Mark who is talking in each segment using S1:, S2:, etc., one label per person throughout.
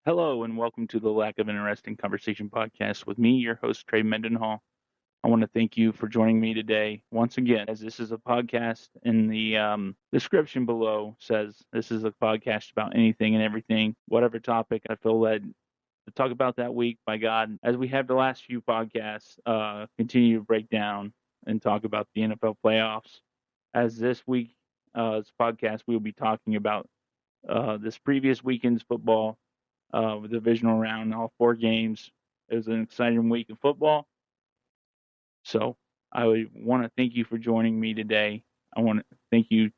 S1: Hello, and welcome to the Lack of Interesting Conversation podcast with me, your host, Trey Mendenhall. I want to thank you for joining me today once again, as this is a podcast. In the description below says this is a podcast about anything and everything, whatever topic I feel led to talk about that week. By God, as we have the last few podcasts, continue to break down and talk about the NFL playoffs. As this week, this podcast, we will be talking about this previous weekend's football, the divisional round, all four games. It was an exciting week of football. So I would want to thank you for joining me today. I want to thank you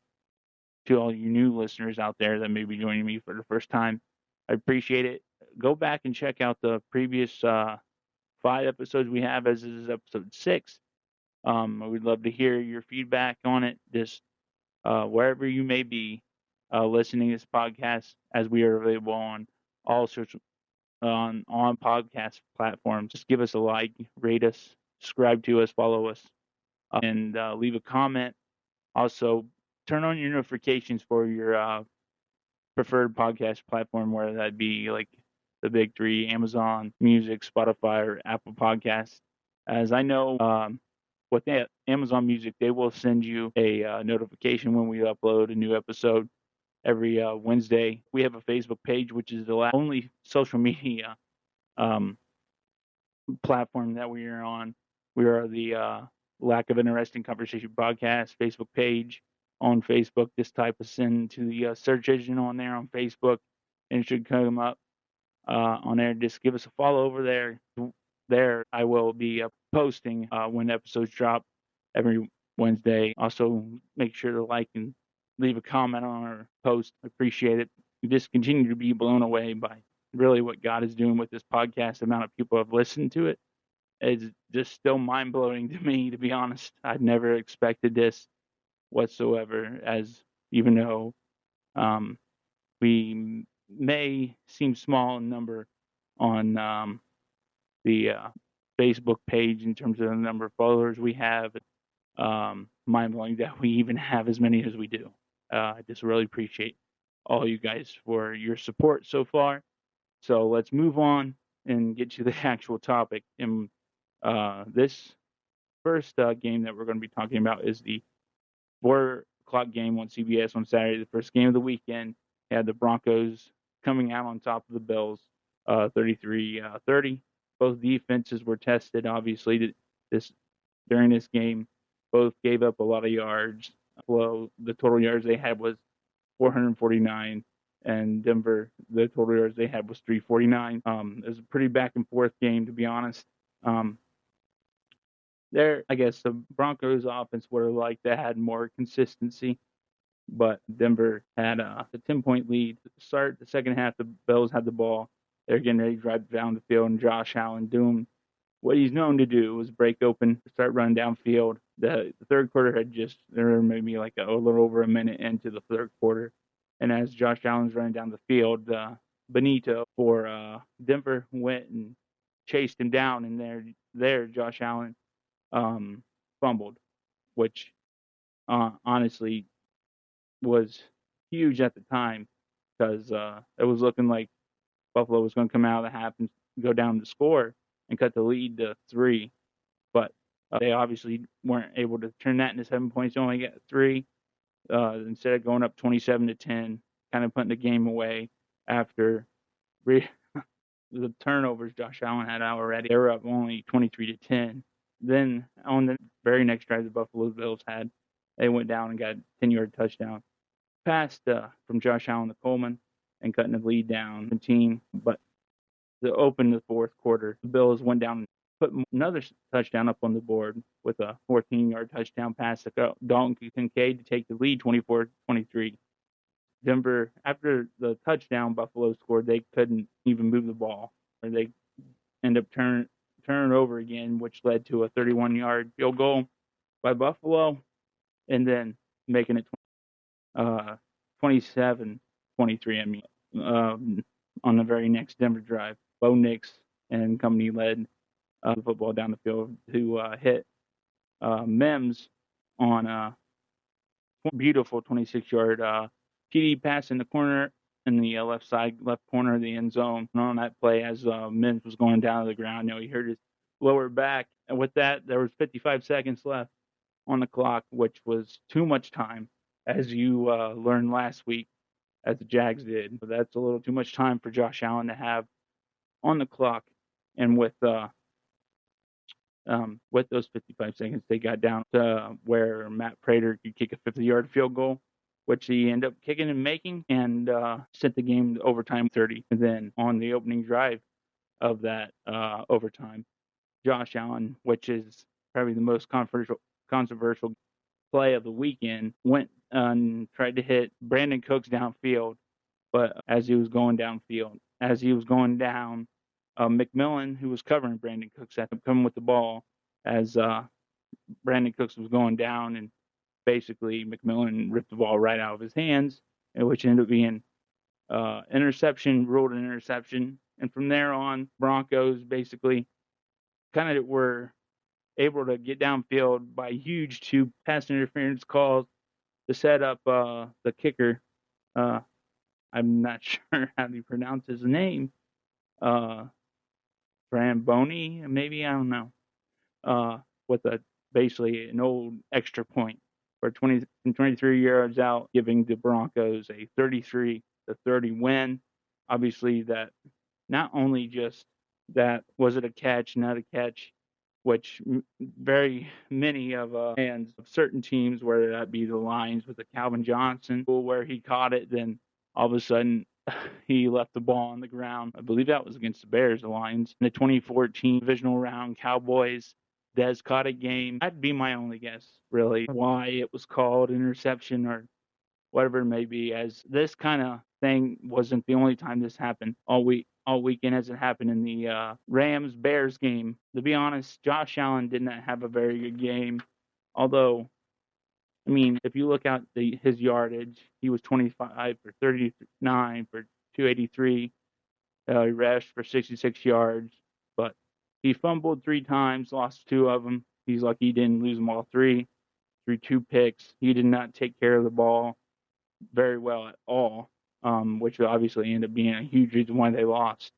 S1: to all you new listeners out there that may be joining me for the first time. I appreciate it. Go back and check out the previous 5 episodes we have, as this is episode 6. I would love to hear your feedback on it. Just wherever you may be listening to this podcast, as we are available on all sorts on podcast platforms. Just give us a like, rate us, subscribe to us, follow us, and leave a comment. Also, turn on your notifications for your preferred podcast platform, whether that be like the big three: Amazon Music, Spotify, or Apple Podcasts. As I know, with Amazon Music, they will send you a notification when we upload a new episode every Wednesday. We have a Facebook page, which is the only social media um, platform that we are on. We are the Lack of Interesting Conversation podcast Facebook page on Facebook. Just type us into the search engine on there on Facebook, and it should come up on there. Just give us a follow over there. There, I will be posting when episodes drop every Wednesday. Also, make sure to like and leave a comment on our post. I appreciate it. We just continue to be blown away by really what God is doing with this podcast. The amount of people have listened to it is just still mind blowing to me, to be honest. I'd never expected this whatsoever, as even though we may seem small in number on the Facebook page in terms of the number of followers we have. Mind blowing that we even have as many as we do. I just really appreciate all you guys for your support so far. So let's move on and get to the actual topic. And this first game that we're going to be talking about is the 4 o'clock game on CBS on Saturday, the first game of the weekend. Had the Broncos coming out on top of the Bills, 33-30. Both defenses were tested, obviously, during this game. Both gave up a lot of yards. Well, the total yards they had was 449, and Denver, the total yards they had was 349. It was a pretty back and forth game, to be honest. I guess the Broncos offense would have liked to had more consistency, but Denver had a 10-point lead to start the second half. The Bills had the ball. They're getting ready to drive down the field, and Josh Allen doing what he's known to do was break open, start running downfield. The third quarter had there were maybe like a little over a minute into the third quarter, and as Josh Allen's running down the field, Benito for Denver went and chased him down, and there Josh Allen fumbled, which honestly was huge at the time, because it was looking like Buffalo was going to come out of the half and go down to score and cut the lead to 3. But they obviously weren't able to turn that into 7 points. They only got 3 instead of going up 27-10, kind of putting the game away after the turnovers Josh Allen had already. They were up only 23-10. Then on the very next drive the Buffalo Bills had, they went down and got a 10-yard touchdown pass from Josh Allen to Coleman and cutting the lead down 17. But to open the fourth quarter, the Bills went down and put another touchdown up on the board with a 14-yard touchdown pass to Dalton Kincaid to take the lead 24-23. Denver, after the touchdown Buffalo scored, they couldn't even move the ball, or they end up turning over again, which led to a 31-yard field goal by Buffalo, and then making it 27-23. On the very next Denver drive, Bo Nix and company led the football down the field to hit Mims on a beautiful 26-yard TD pass in the corner in the left corner of the end zone. And on that play, as Mims was going down to the ground, he hurt his lower back. And with that, there was 55 seconds left on the clock, which was too much time, as you learned last week, as the Jags did. But that's a little too much time for Josh Allen to have on the clock. And with those 55 seconds, they got down to where Matt Prater could kick a 50-yard field goal, which he ended up kicking and making, and sent the game to overtime 30. And then on the opening drive of that overtime, Josh Allen, which is probably the most controversial play of the weekend, went and tried to hit Brandon Cooks downfield, but as he was going down, McMillan, who was covering Brandon Cooks, had him coming with the ball as Brandon Cooks was going down, and basically McMillan ripped the ball right out of his hands, which ended up being ruled an interception. And from there on, Broncos basically kind of were able to get downfield by huge two pass interference calls to set up the kicker. I'm not sure how to pronounce his name. Bramboni, maybe, I don't know. With basically an old extra point for 23 yards out, giving the Broncos a 33-30 win. Obviously, that not only just that was it a catch, not a catch, which very many of fans of certain teams, whether that be the Lions with the Calvin Johnson, where he caught it, then all of a sudden he left the ball on the ground. I believe that was against the Bears, the Lions. In the 2014 divisional round, Cowboys, Dez caught a game. That'd be my only guess, really, why it was called interception or whatever it may be, as this kind of thing wasn't the only time this happened all weekend, as it happened in the Rams-Bears game. To be honest, Josh Allen did not have a very good game, although, I mean, if you look at his yardage, he was 25 for 39 for 283. He rushed for 66 yards, but he fumbled 3 times, lost 2 of them. He's lucky he didn't lose them all 3 through 2 picks. He did not take care of the ball very well at all, which obviously ended up being a huge reason why they lost.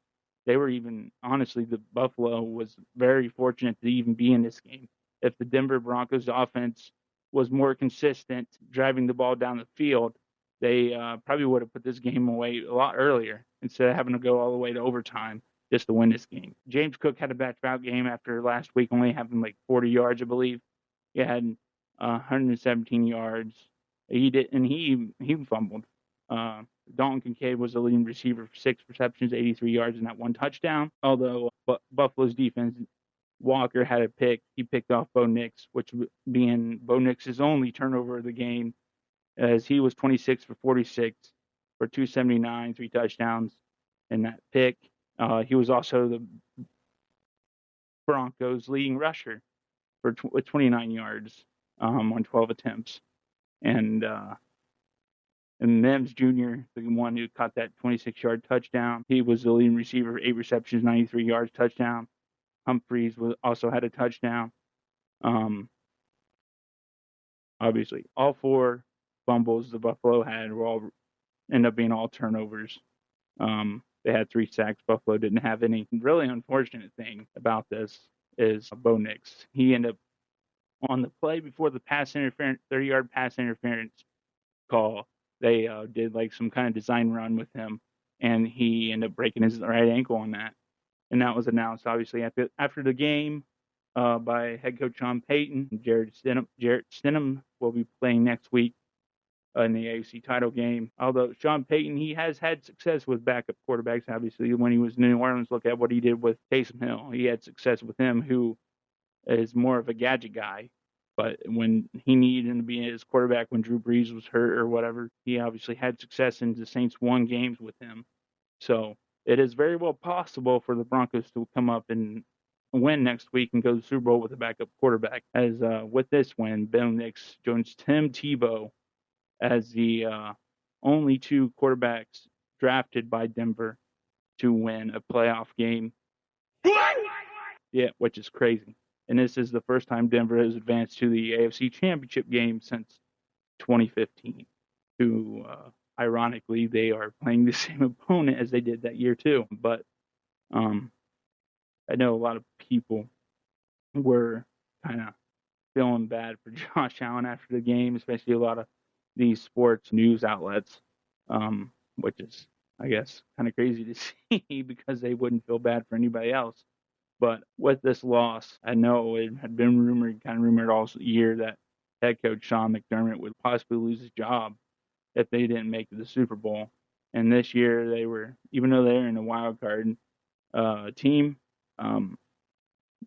S1: They were even, honestly, the Buffalo was very fortunate to even be in this game. If the Denver Broncos offense was more consistent driving the ball down the field, they probably would have put this game away a lot earlier instead of having to go all the way to overtime just to win this game. James Cook had a back-to-back game after last week only having like 40 yards, I believe. He had 117 yards. He fumbled. Dalton Kincaid was the leading receiver for 6 receptions, 83 yards, and that 1 touchdown. Although Buffalo's defense, Walker had a pick. He picked off Bo Nix, which being Bo Nix's only turnover of the game, as he was 26 for 46 for 279, 3 touchdowns, and that pick. He was also the Broncos' leading rusher with 29 yards on 12 attempts. And Mims Jr., the one who caught that 26-yard touchdown, he was the leading receiver, 8 receptions, 93 yards, touchdown. Humphreys also had a touchdown. Obviously, all 4 fumbles the Buffalo had end up being all turnovers. They had 3 sacks. Buffalo didn't have any. The really unfortunate thing about this is Bo Nix. He ended up on the play before the 30-yard pass interference call. They did like some kind of design run with him, and he ended up breaking his right ankle on that. And that was announced, obviously, after the game by head coach Sean Payton. Jarrett Stidham will be playing next week in the AFC title game. Although Sean Payton, he has had success with backup quarterbacks, obviously. When he was in New Orleans, look at what he did with Taysom Hill. He had success with him, who is more of a gadget guy. But when he needed him to be his quarterback when Drew Brees was hurt or whatever, he obviously had success, and the Saints won games with him. So it is very well possible for the Broncos to come up and win next week and go to the Super Bowl with a backup quarterback. As with this win, Bo Nix joins Tim Tebow as the only 2 quarterbacks drafted by Denver to win a playoff game. Yeah, which is crazy. And this is the first time Denver has advanced to the AFC Championship game since 2015. ironically, they are playing the same opponent as they did that year too. But um, I know a lot of people were kind of feeling bad for Josh Allen after the game, especially a lot of these sports news outlets, which is, I guess, kind of crazy to see because they wouldn't feel bad for anybody else. But with this loss, I know it had been rumored all year that head coach Sean McDermott would possibly lose his job if they didn't make the Super Bowl. And this year, they were, even though they're in a wild card team, um,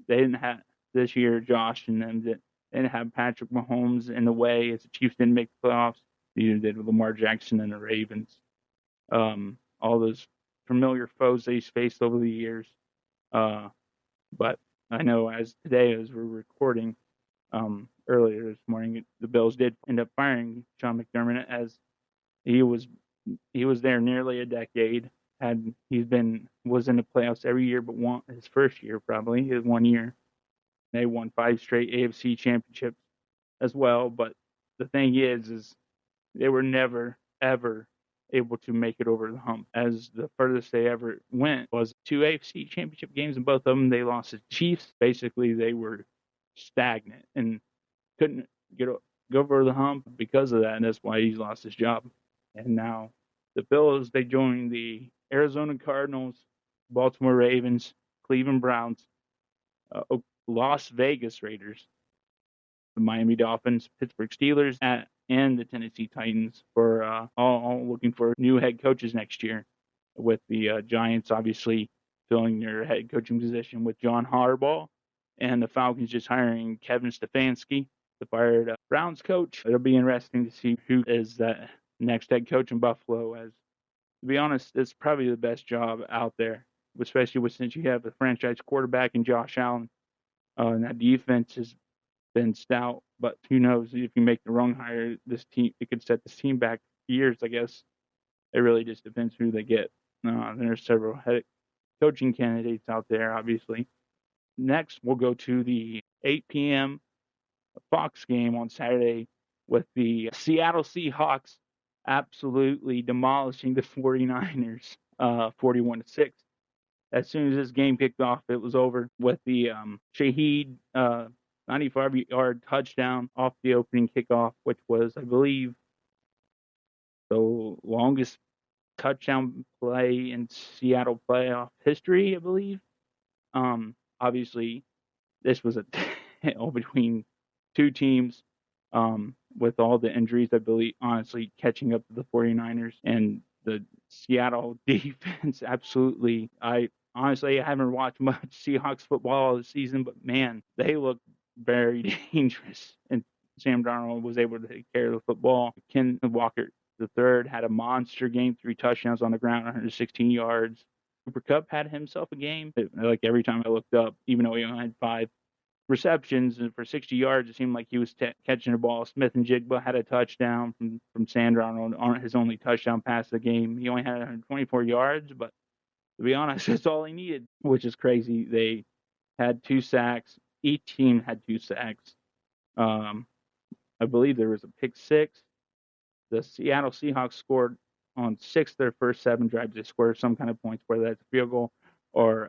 S1: they didn't have this year. Josh and them didn't have Patrick Mahomes in the way as the Chiefs didn't make the playoffs. Neither did Lamar Jackson and the Ravens. All those familiar foes they've faced over the years. But I know as today, as we're recording, earlier this morning, the Bills did end up firing Sean McDermott as he was there nearly a decade. Was in the playoffs every year but one his first year probably his 1 year. They won 5 straight AFC championships as well. But the thing is they were never ever able to make it over the hump. As the furthest they ever went was 2 AFC championship games, and both of them they lost to Chiefs. Basically, they were stagnant and couldn't go over the hump because of that, and that's why he's lost his job. And now the Bills, they joined the Arizona Cardinals, Baltimore Ravens, Cleveland Browns, Las Vegas Raiders, the Miami Dolphins, Pittsburgh Steelers, and the Tennessee Titans for all looking for new head coaches next year. With the Giants obviously filling their head coaching position with John Harbaugh, and the Falcons just hiring Kevin Stefanski, the fired Browns coach. It'll be interesting to see who is that next head coach in Buffalo. As to be honest, it's probably the best job out there, especially since you have a franchise quarterback in Josh Allen. And that defense has been stout, but who knows if you make the wrong hire, this team it could set this team back years. I guess it really just depends who they get. There's several head coaching candidates out there, obviously. Next, we'll go to the 8 p.m. Fox game on Saturday with the Seattle Seahawks absolutely demolishing the 49ers, 41-6. As soon as this game kicked off, it was over with the Shaheed 95-yard touchdown off the opening kickoff, which was, I believe, the longest touchdown play in Seattle playoff history, I believe. Obviously, this was a between two teams with all the injuries, I believe, honestly, catching up to the 49ers and the Seattle defense. Absolutely. I haven't watched much Seahawks football this season, but man, they look very dangerous. And Sam Darnold was able to take care of the football. Ken Walker the third had a monster game, 3 touchdowns on the ground, 116 yards. Cooper Kupp had himself a game. Like every time I looked up, even though he only had 5 receptions and for 60 yards, it seemed like he was catching the ball. Smith and Jigba had a touchdown from Sam Darnold on his only touchdown pass of the game. He only had 124 yards, but to be honest, that's all he needed, which is crazy. They had 2 sacks. Each team had 2 sacks. I believe there was a pick 6. The Seattle Seahawks scored on 6 of their first 7 drives. They scored some kind of points, whether that's a field goal or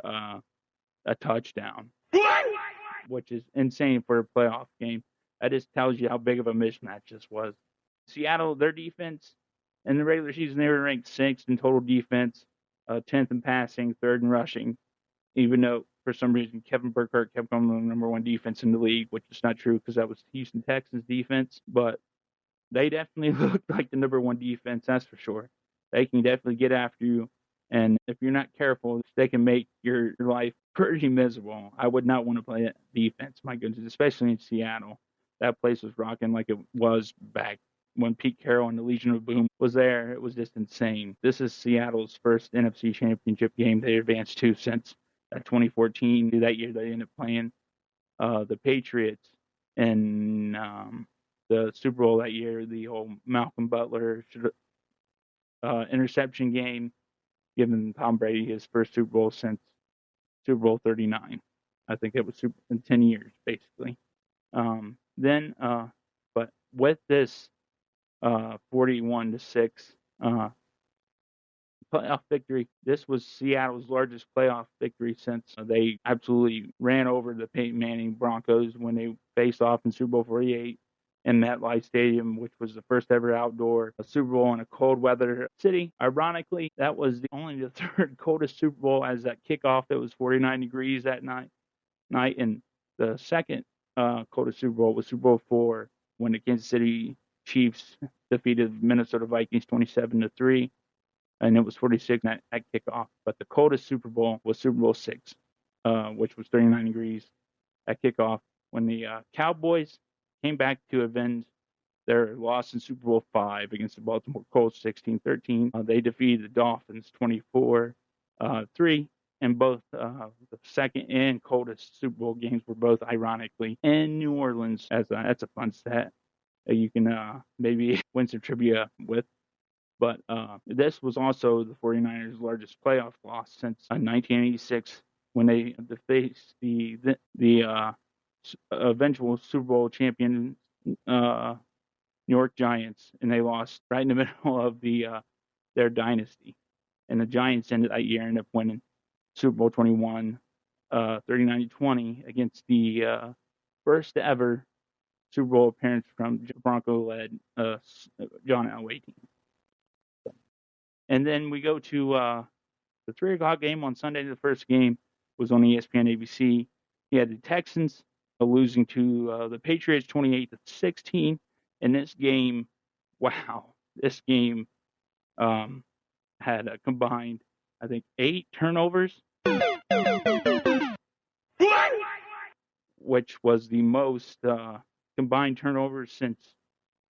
S1: a touchdown, which is insane for a playoff game. That just tells you how big of a mismatch this was. Seattle, their defense in the regular season, they were ranked 6th in total defense, 10th in passing, 3rd in rushing, even though for some reason Kevin Burkhardt kept on the number 1 defense in the league, which is not true because that was Houston Texans defense. But they definitely looked like the number 1 defense, that's for sure. They can definitely get after you. And if you're not careful, they can make your life pretty miserable. I would not want to play defense, my goodness, especially in Seattle. That place was rocking like it was back when Pete Carroll and the Legion of Boom was there. It was just insane. This is Seattle's first NFC Championship game they advanced to since 2014. That year they ended up playing the Patriots in the Super Bowl that year, the old Malcolm Butler interception game, giving Tom Brady his first Super Bowl since Super Bowl 39. I think it was in 10 years, basically. But with this 41-6 playoff victory. This was Seattle's largest playoff victory since they absolutely ran over the Peyton Manning Broncos when they faced off in Super Bowl 48 in MetLife Stadium, which was the first ever outdoor Super Bowl in a cold weather city. Ironically, that was only the third coldest Super Bowl as that kickoff. It was 49 degrees that night, and the second coldest Super Bowl was Super Bowl 4 when the Kansas City Chiefs defeated Minnesota Vikings 27-3, and it was 46 at kickoff. But the coldest Super Bowl was Super Bowl 6, which was 39 degrees at kickoff when the Cowboys came back to avenge their loss in Super Bowl 5 against the Baltimore Colts 16-13. They defeated the Dolphins 24-3. And both the second and coldest Super Bowl games were both, ironically, in New Orleans. That's a fun stat that you can maybe win some trivia with. But this was also the 49ers' largest playoff loss since 1986 when they faced the eventual Super Bowl champion New York Giants, and they lost right in the middle of their dynasty. And the Giants ended up winning Super Bowl 21, 39-20 against the first ever Super Bowl appearance from Bronco-led John Elway team. And then we go to the 3 o'clock game on Sunday. The first game was on ESPN ABC. You had the Texans losing to the Patriots 28-16. And this game, had a combined, I think, 8 turnovers, which was the most combined turnovers since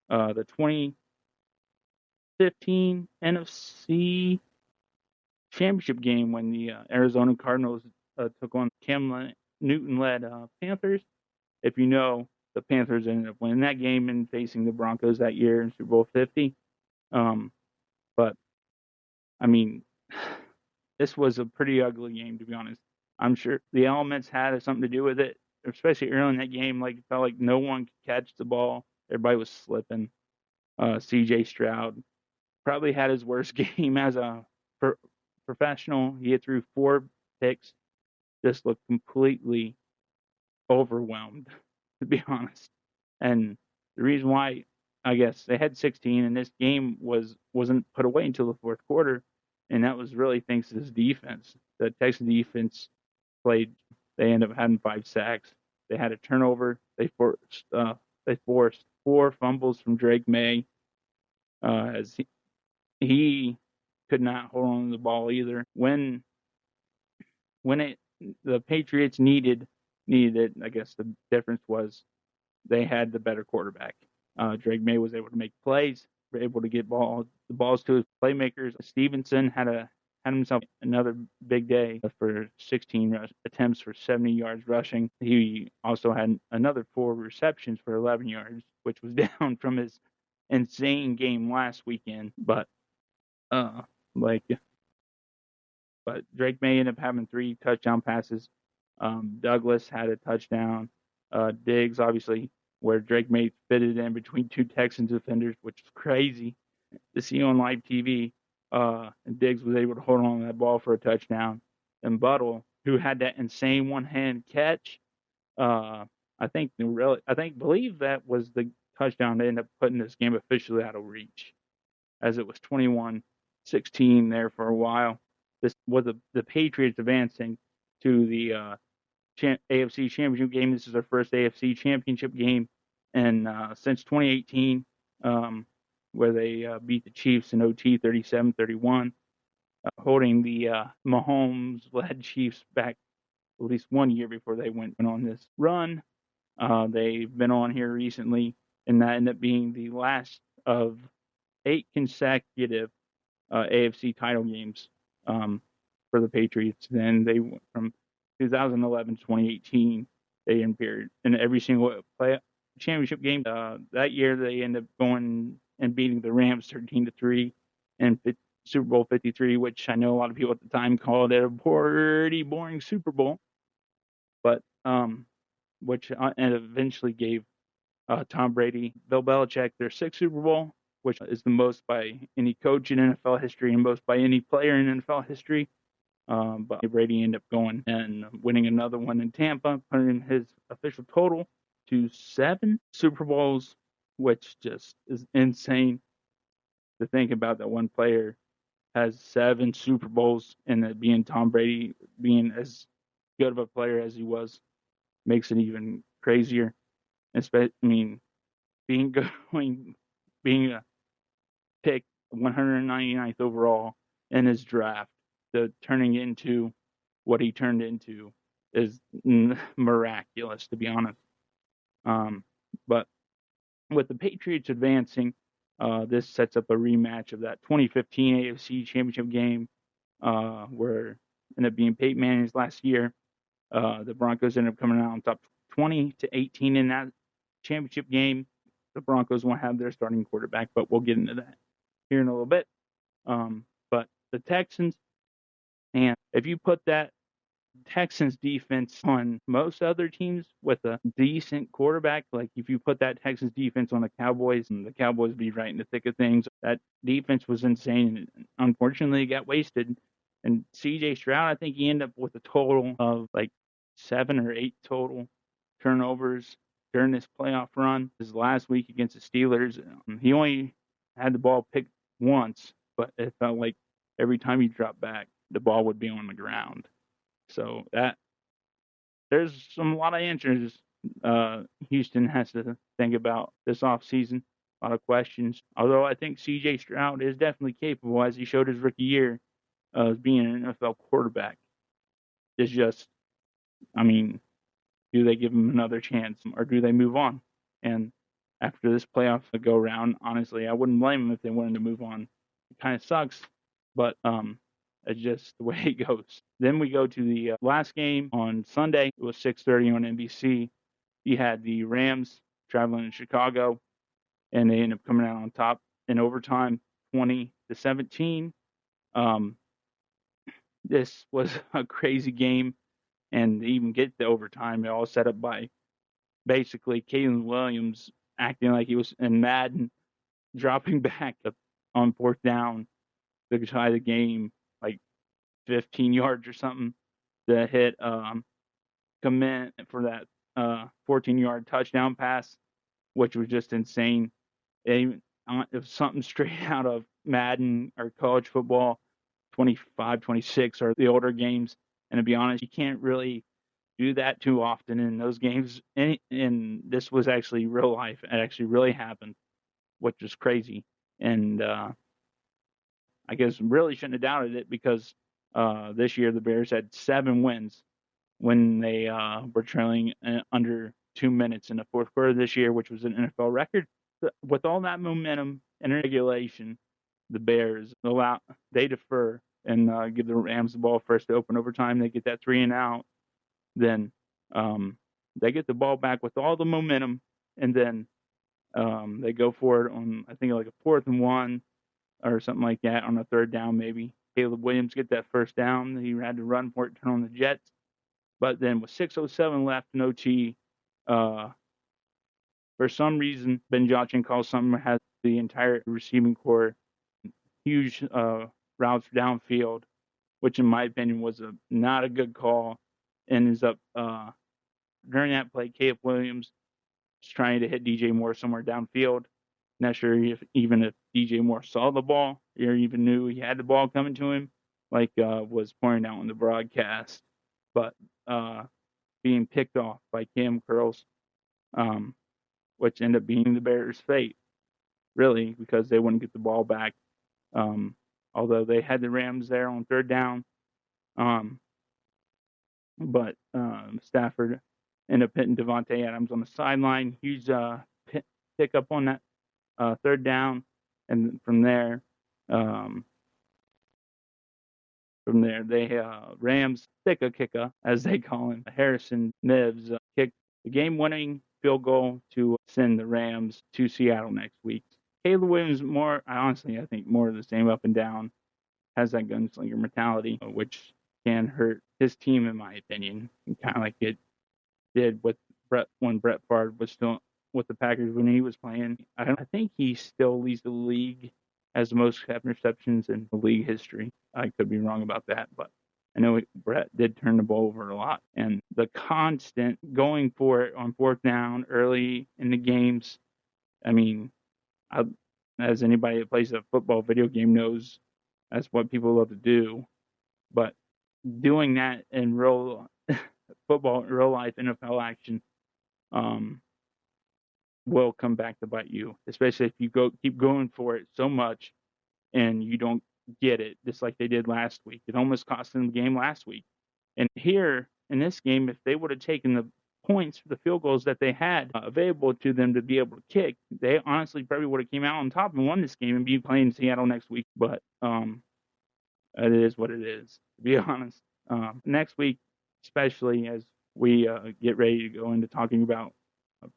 S1: the 2015 NFC Championship game when the Arizona Cardinals took on Cam Newton-led Panthers. If you know, the Panthers ended up winning that game and facing the Broncos that year in Super Bowl 50. But, I mean, this was a pretty ugly game, to be honest. I'm sure the elements had something to do with it, especially early in that game. Like, it felt like no one could catch the ball. Everybody was slipping. C.J. Stroud probably had his worst game as a professional. He had threw 4 picks. Just looked completely overwhelmed, to be honest. And the reason why, I guess, they had 16, and this game wasn't put away until the fourth quarter, and that was really thanks to this defense. The Texas defense played. They ended up having 5 sacks. They had a turnover. They forced 4 fumbles from Drake May, as he could not hold on to the ball either. When the Patriots needed it, I guess the difference was they had the better quarterback. Drake May was able to make plays, were able to get the balls to his playmakers. Stevenson had himself another big day for 16 attempts for 70 yards rushing. He also had another 4 receptions for 11 yards, which was down from his insane game last weekend. But Drake May ended up having 3 touchdown passes. Douglas had a touchdown. Diggs, obviously, where Drake May fitted in between 2 Texans defenders, which is crazy to see on live TV. And Diggs was able to hold on to that ball for a touchdown. And Buttle, who had that insane one-hand catch, I believe that was the touchdown that ended up putting this game officially out of reach, as it was 21-16 there for a while. This was the Patriots advancing to the AFC Championship game. This is their first AFC Championship game, and since 2018, where they beat the Chiefs in OT 37-31, holding the Mahomes-led Chiefs back at least 1 year before they went on this run. They've been on here recently, and that ended up being the last of 8 consecutive AFC title games for the Patriots. Then they went from 2011 to 2018. They appeared in every single championship game. That year, they ended up going and beating the Rams 13-3 in Super Bowl 53, which I know a lot of people at the time called it a pretty boring Super Bowl, but which and eventually gave Tom Brady, Bill Belichick their 6th Super Bowl, which is the most by any coach in NFL history and most by any player in NFL history. But Brady ended up going and winning another one in Tampa, putting his official total to 7 Super Bowls, which just is insane to think about, that one player has 7 Super Bowls, and that being Tom Brady, being as good of a player as he was, makes it even crazier. I mean, being going, being picked 199th overall in his draft, to turning into what he turned into is miraculous, to be honest. But with the Patriots advancing, this sets up a rematch of that 2015 AFC Championship game, where ended up being Peyton Manning's last year. The Broncos ended up coming out on top 20-18 in that championship game. The Broncos won't have their starting quarterback, but we'll get into that here in a little bit. But the Texans, and if you put that Texans defense on most other teams with a decent quarterback, like if you put that Texans defense on the Cowboys, and the Cowboys be right in the thick of things, that defense was insane. And unfortunately, it got wasted. And CJ Stroud, I think he ended up with a total of like 7 or 8 total turnovers during this playoff run. His last week against the Steelers, he only had the ball picked once, but it felt like every time he dropped back, the ball would be on the ground. So that there's a lot of answers Houston has to think about this offseason. A lot of questions. Although I think C.J. Stroud is definitely capable, as he showed his rookie year, of being an NFL quarterback. It's just, I mean, do they give him another chance, or do they move on? And after this playoff go round, honestly, I wouldn't blame them if they wanted to move on. It kind of sucks, but it's just the way it goes. Then we go to the last game on Sunday. It was 6:30 on NBC. You had the Rams traveling to Chicago, and they ended up coming out on top in overtime, 20-17. This was a crazy game, and to even get to overtime, it all set up by basically Caleb Williams acting like he was in Madden, dropping back on 4th down to tie the game, like 15 yards or something, to hit commit for that 14-yard touchdown pass, which was just insane. It was something straight out of Madden or college football 25, 26, or the older games. And to be honest, you can't really do that too often in those games. And this was actually real life. It actually really happened, which was crazy. And I guess really shouldn't have doubted it, because this year the Bears had 7 wins when they were trailing under 2 minutes in the fourth quarter this year, which was an NFL record. With all that momentum and regulation, the Bears they defer and give the Rams the ball first to open overtime. They get that 3 and out. Then they get the ball back with all the momentum, and then they go for it on, I think, like a 4th and 1 or something like that, on a 3rd down maybe. Caleb Williams get that 1st down. He had to run for it, turn on the Jets. But then with 6:07 left in OT, for some reason, Ben Johnson calls something, has the entire receiving corps huge routes downfield, which in my opinion was not a good call, and ends up during that play, Caleb Williams is trying to hit DJ Moore somewhere downfield. Not sure if DJ Moore saw the ball or even knew he had the ball coming to him, like was pointed out on the broadcast. But being picked off by Cam Curls, which ended up being the Bears' fate, really, because they wouldn't get the ball back. Although they had the Rams there on 3rd down. But Stafford ended up hitting Devontae Adams on the sideline. Huge pick up on that 3rd down. And from there, they Rams kicker, as they call him, Harrison Nibs, kicked the game-winning field goal to send the Rams to Seattle next week. Caleb Williams, I think more of the same, up and down, has that gunslinger mentality, which can hurt his team, in my opinion, kind of like it did with when Brett Favre was still with the Packers when he was playing. I think he still leads the league as the most interceptions in the league history. I could be wrong about that, but I know Brett did turn the ball over a lot. And the constant going for it on fourth down early in the games, I mean, as anybody that plays a football video game knows, that's what people love to do. But doing that in real football, real life NFL action, um, will come back to bite you, especially if you keep going for it so much and you don't get it, just like they did last week. It almost cost them the game last week. And here in this game, if they would have taken the points, the field goals that they had available to them to be able to kick, they honestly probably would have came out on top and won this game and be playing Seattle next week. But it is what it is, to be honest. Next week, especially as we get ready to go into talking about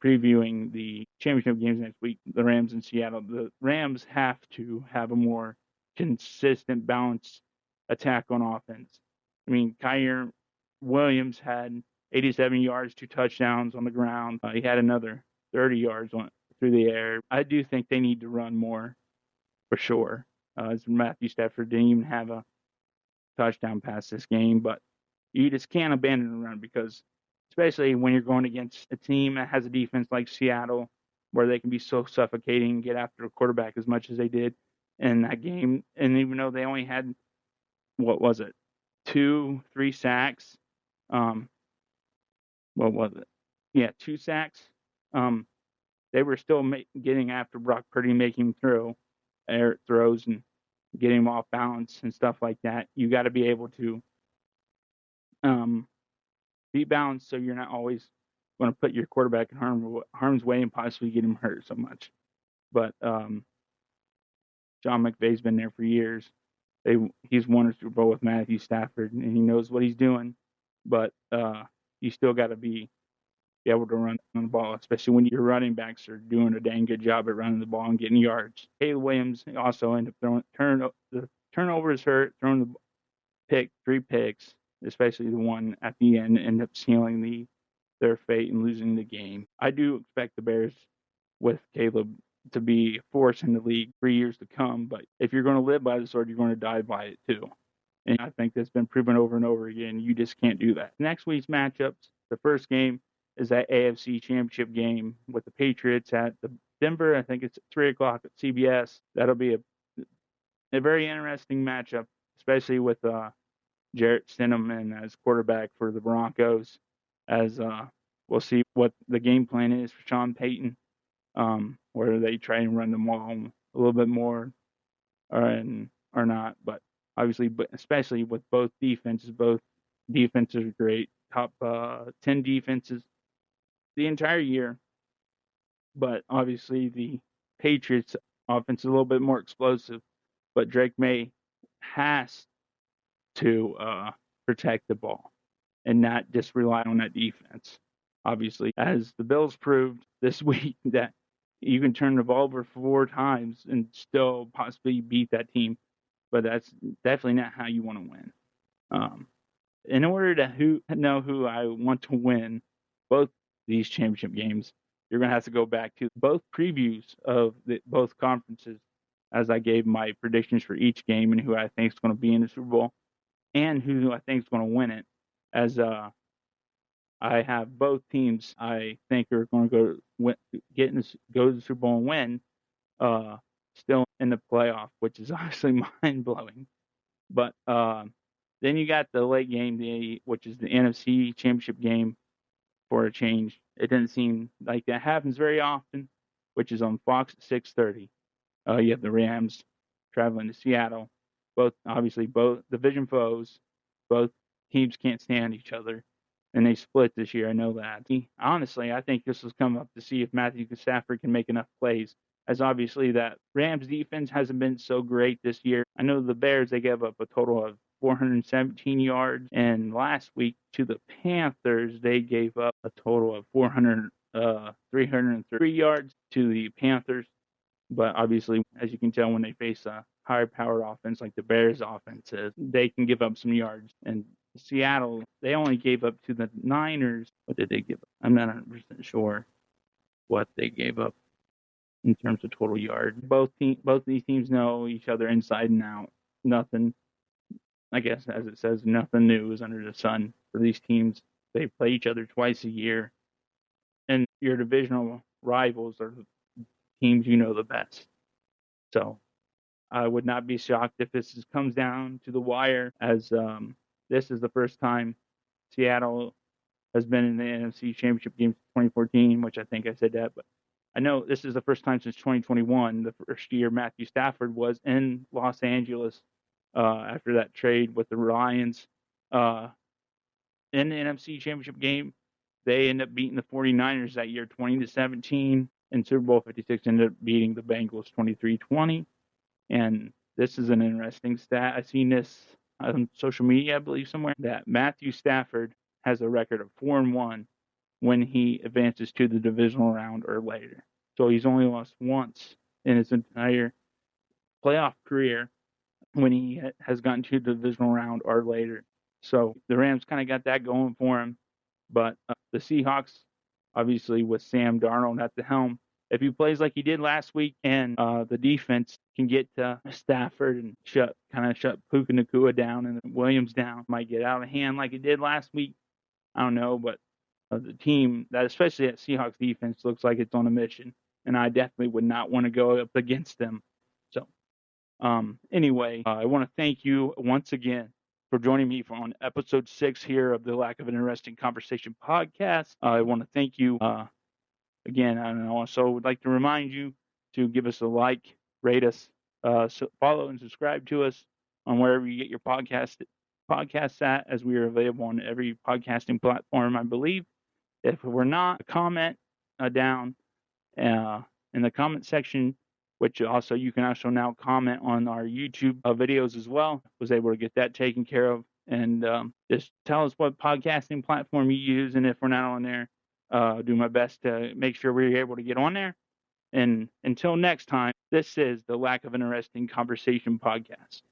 S1: previewing the championship games next week, the Rams in Seattle. The Rams have to have a more consistent, balanced attack on offense. I mean, Kyrie Williams had 87 yards, 2 touchdowns on the ground. He had another 30 yards through the air. I do think they need to run more for sure. As Matthew Stafford didn't even have a touchdown pass this game, but you just can't abandon the run because especially when you're going against a team that has a defense like Seattle where they can be so suffocating and get after a quarterback as much as they did in that game. And even though they only had, what was it, 2-3 sacks, what was it? Yeah, 2 sacks. They were still getting after Brock Purdy, making him throw air throws and getting him off balance and stuff like that. You got to be able to be balanced so you're not always going to put your quarterback in harm's way and possibly get him hurt so much. But John McVay's been there for years. He's won a Super Bowl with Matthew Stafford, and he knows what he's doing. But you still got to be able to run on the ball, especially when your running backs are doing a dang good job at running the ball and getting yards. Caleb Williams also ended up the turnovers hurt, throwing the 3 picks, especially the one at the end, ended up sealing their fate and losing the game. I do expect the Bears with Caleb to be a force in the league for years to come, but if you're going to live by the sword, you're going to die by it too. And I think that's been proven over and over again. You just can't do that. Next week's matchups, the first game is that AFC Championship game with the Patriots at the Denver. I think it's at 3 o'clock at CBS. That'll be a very interesting matchup, especially with Jarrett Stidham as quarterback for the Broncos, as we'll see what the game plan is for Sean Payton, whether they try and run the ball a little bit more or not. But obviously, especially with both defenses are great, top 10 defenses the entire year. But obviously, the Patriots offense is a little bit more explosive. But Drake May has to protect the ball and not just rely on that defense. Obviously, as the Bills proved this week, that you can turn the ball over 4 times and still possibly beat that team. But that's definitely not how you want to win. In order to know who I want to win both these championship games, you're going to have to go back to both previews of both conferences as I gave my predictions for each game and who I think is going to be in the Super Bowl and who I think is going to win it. As I have both teams I think are going to go to the Super Bowl and win, still in the playoff, which is obviously mind blowing. But then you got the late game, which is the NFC Championship game. For a change, it didn't seem like that happens very often, which is on Fox at 6:30. You have the Rams traveling to Seattle. Both division foes. Both teams can't stand each other, and they split this year. I know that. Honestly, I think this was come up to see if Matthew Stafford can make enough plays, as obviously that Rams defense hasn't been so great this year. I know the Bears, they gave up a total of 417 yards, and last week to the Panthers, they gave up a total of 303 yards to the Panthers. But obviously, as you can tell, when they face a higher-powered offense like the Bears' offense is, they can give up some yards. And Seattle, they only gave up to the Niners. What did they give up? I'm not 100% sure. what they gave up in terms of total yards. Both these teams know each other inside and out. Nothing, I guess, as it says, nothing new is under the sun for these teams. They play each other twice a year, and your divisional rivals are the teams you know the best. So I would not be shocked if comes down to the wire, as this is the first time Seattle has been in the NFC Championship game since 2014, which I think I said that, but I know this is the first time since 2021, the first year Matthew Stafford was in Los Angeles after that trade with the Lions in the NFC Championship game. They ended up beating the 49ers that year 20-17, and Super Bowl 56 ended up beating the Bengals 23-20. And this is an interesting stat. I seen this on social media, I believe, somewhere, that Matthew Stafford has a record of 4-1 when he advances to the divisional round or later. So he's only lost once in his entire playoff career when he has gotten to the divisional round or later. So the Rams kind of got that going for him. But the Seahawks, obviously with Sam Darnold at the helm, if he plays like he did last week and the defense can get Stafford and shut Puka Nacua down and Williams down, might get out of hand like it did last week. I don't know, but the team, that especially that Seahawks defense, looks like it's on a mission, and I definitely would not want to go up against them. So anyway, I want to thank you once again for joining me on episode 6 here of the Lack of an Interesting Conversation podcast. I want to thank you again, and I also would like to remind you to give us a like, rate us, follow and subscribe to us on wherever you get your podcasts at, as we are available on every podcasting platform, I believe. If we're not, comment down in the comment section, which also you can also now comment on our YouTube videos as well. Was able to get that taken care of. And just tell us what podcasting platform you use, and if we're not on there, do my best to make sure we're able to get on there. And until next time, this is the Lack of an Interesting Conversation podcast.